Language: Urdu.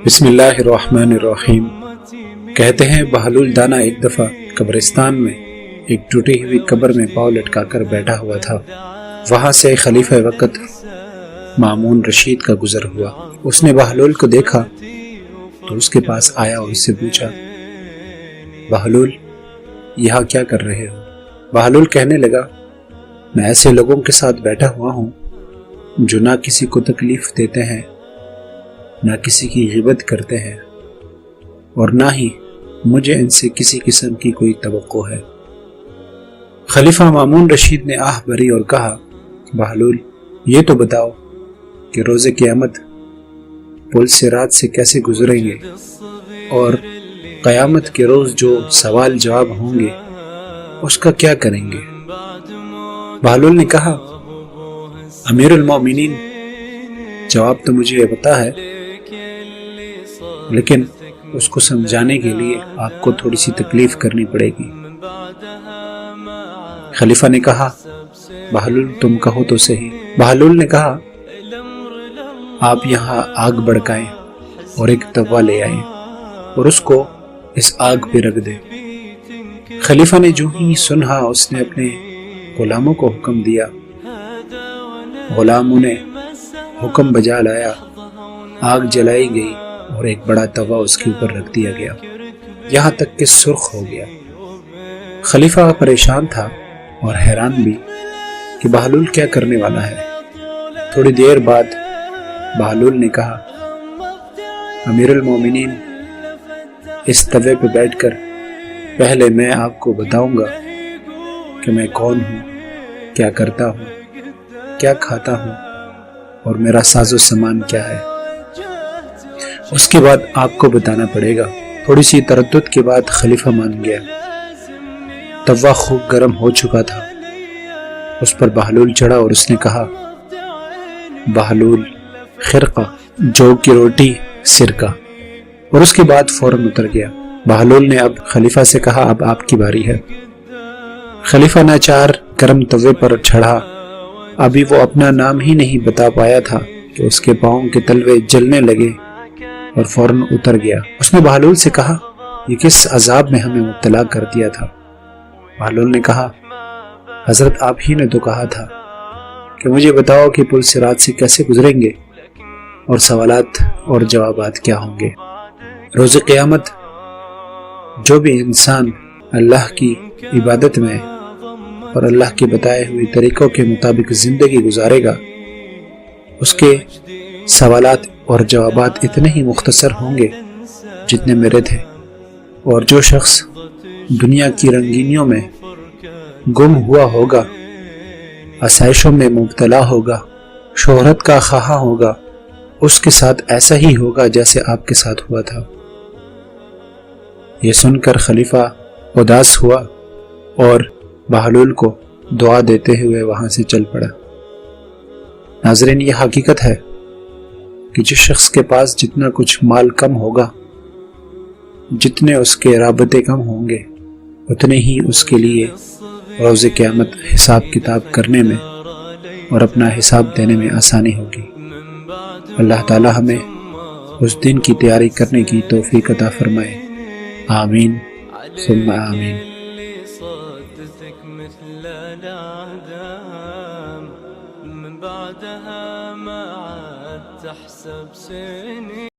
بسم اللہ الرحمن الرحیم۔ کہتے ہیں بہلول دانا ایک دفعہ قبرستان میں ایک ٹوٹی ہوئی قبر میں پاؤں لٹکا کر بیٹھا ہوا تھا۔ وہاں سے خلیفہ وقت مامون رشید کا گزر ہوا۔ اس نے بہلول کو دیکھا تو اس کے پاس آیا اور اس سے پوچھا، بہلول یہاں کیا کر رہے ہو؟ بہلول کہنے لگا، میں ایسے لوگوں کے ساتھ بیٹھا ہوا ہوں جو نہ کسی کو تکلیف دیتے ہیں، نہ کسی کی غیبت کرتے ہیں، اور نہ ہی مجھے ان سے کسی قسم کی کوئی توقع ہے۔ خلیفہ مامون رشید نے آہ بھری اور کہا، بہلول یہ تو بتاؤ کہ روز قیامت پل صراط سے کیسے گزریں گے، اور قیامت کے روز جو سوال جواب ہوں گے اس کا کیا کریں گے؟ بہلول نے کہا، امیر المومنین، جواب تو مجھے پتا ہے، لیکن اس کو سمجھانے کے لیے آپ کو تھوڑی سی تکلیف کرنی پڑے گی۔ خلیفہ نے کہا، بہلول تم کہو تو صحیح۔ بہلول نے کہا، آپ یہاں آگ بھڑکائیں اور ایک توا لے آئیں اور اس کو اس آگ پہ رکھ دیں۔ خلیفہ نے جو ہی سنا اس نے اپنے غلاموں کو حکم دیا۔ غلاموں نے حکم بجا لایا، آگ جلائی گئی اور ایک بڑا توا اس کے اوپر رکھ دیا گیا، یہاں تک کہ سرخ ہو گیا۔ خلیفہ پریشان تھا اور حیران بھی کہ بہلول کیا کرنے والا ہے۔ تھوڑی دیر بعد بہلول نے کہا، امیر المومنین، اس توے پہ بیٹھ کر پہلے میں آپ کو بتاؤں گا کہ میں کون ہوں، کیا کرتا ہوں، کیا کھاتا ہوں، اور میرا ساز و سامان کیا ہے۔ اس کے بعد آپ کو بتانا پڑے گا۔ تھوڑی سی تردد کے بعد خلیفہ مان گیا۔ توا خوب گرم ہو چکا تھا، اس پر بہلول چڑھا اور اس نے کہا، بہلول خرقہ، جو کی روٹی، سرکہ، اور اس کے بعد فوراً اتر گیا۔ بہلول نے اب خلیفہ سے کہا، اب آپ کی باری ہے۔ خلیفہ ناچار گرم توے پر چڑھا۔ ابھی وہ اپنا نام ہی نہیں بتا پایا تھا کہ اس کے پاؤں کے تلوے جلنے لگے اور فوراً اتر گیا۔ اس نے بہلول سے کہا، یہ کس عذاب میں ہمیں مبتلا کر دیا تھا؟ بہلول نے کہا، حضرت آپ ہی نے تو کہا تھا کہ مجھے بتاؤ کہ پل صراط سے کیسے گزریں گے اور سوالات اور جوابات کیا ہوں گے۔ روز قیامت جو بھی انسان اللہ کی عبادت میں اور اللہ کے بتائے ہوئے طریقوں کے مطابق زندگی گزارے گا، اس کے سوالات اور جوابات اتنے ہی مختصر ہوں گے جتنے میرے تھے، اور جو شخص دنیا کی رنگینیوں میں گم ہوا ہوگا، آسائشوں میں مبتلا ہوگا، شہرت کا خواہاں ہوگا، اس کے ساتھ ایسا ہی ہوگا جیسے آپ کے ساتھ ہوا تھا۔ یہ سن کر خلیفہ اداس ہوا اور بہلول کو دعا دیتے ہوئے وہاں سے چل پڑا۔ ناظرین، یہ حقیقت ہے کہ جس شخص کے پاس جتنا کچھ مال کم ہوگا، جتنے اس کے رابطے کم ہوں گے، اتنے ہی اس کے لیے روز قیامت حساب کتاب کرنے میں اور اپنا حساب دینے میں آسانی ہوگی۔ اللہ تعالی ہمیں اس دن کی تیاری کرنے کی توفیق عطا فرمائے، آمین ثم آمین۔ بعدها ما عاد تحسب سنين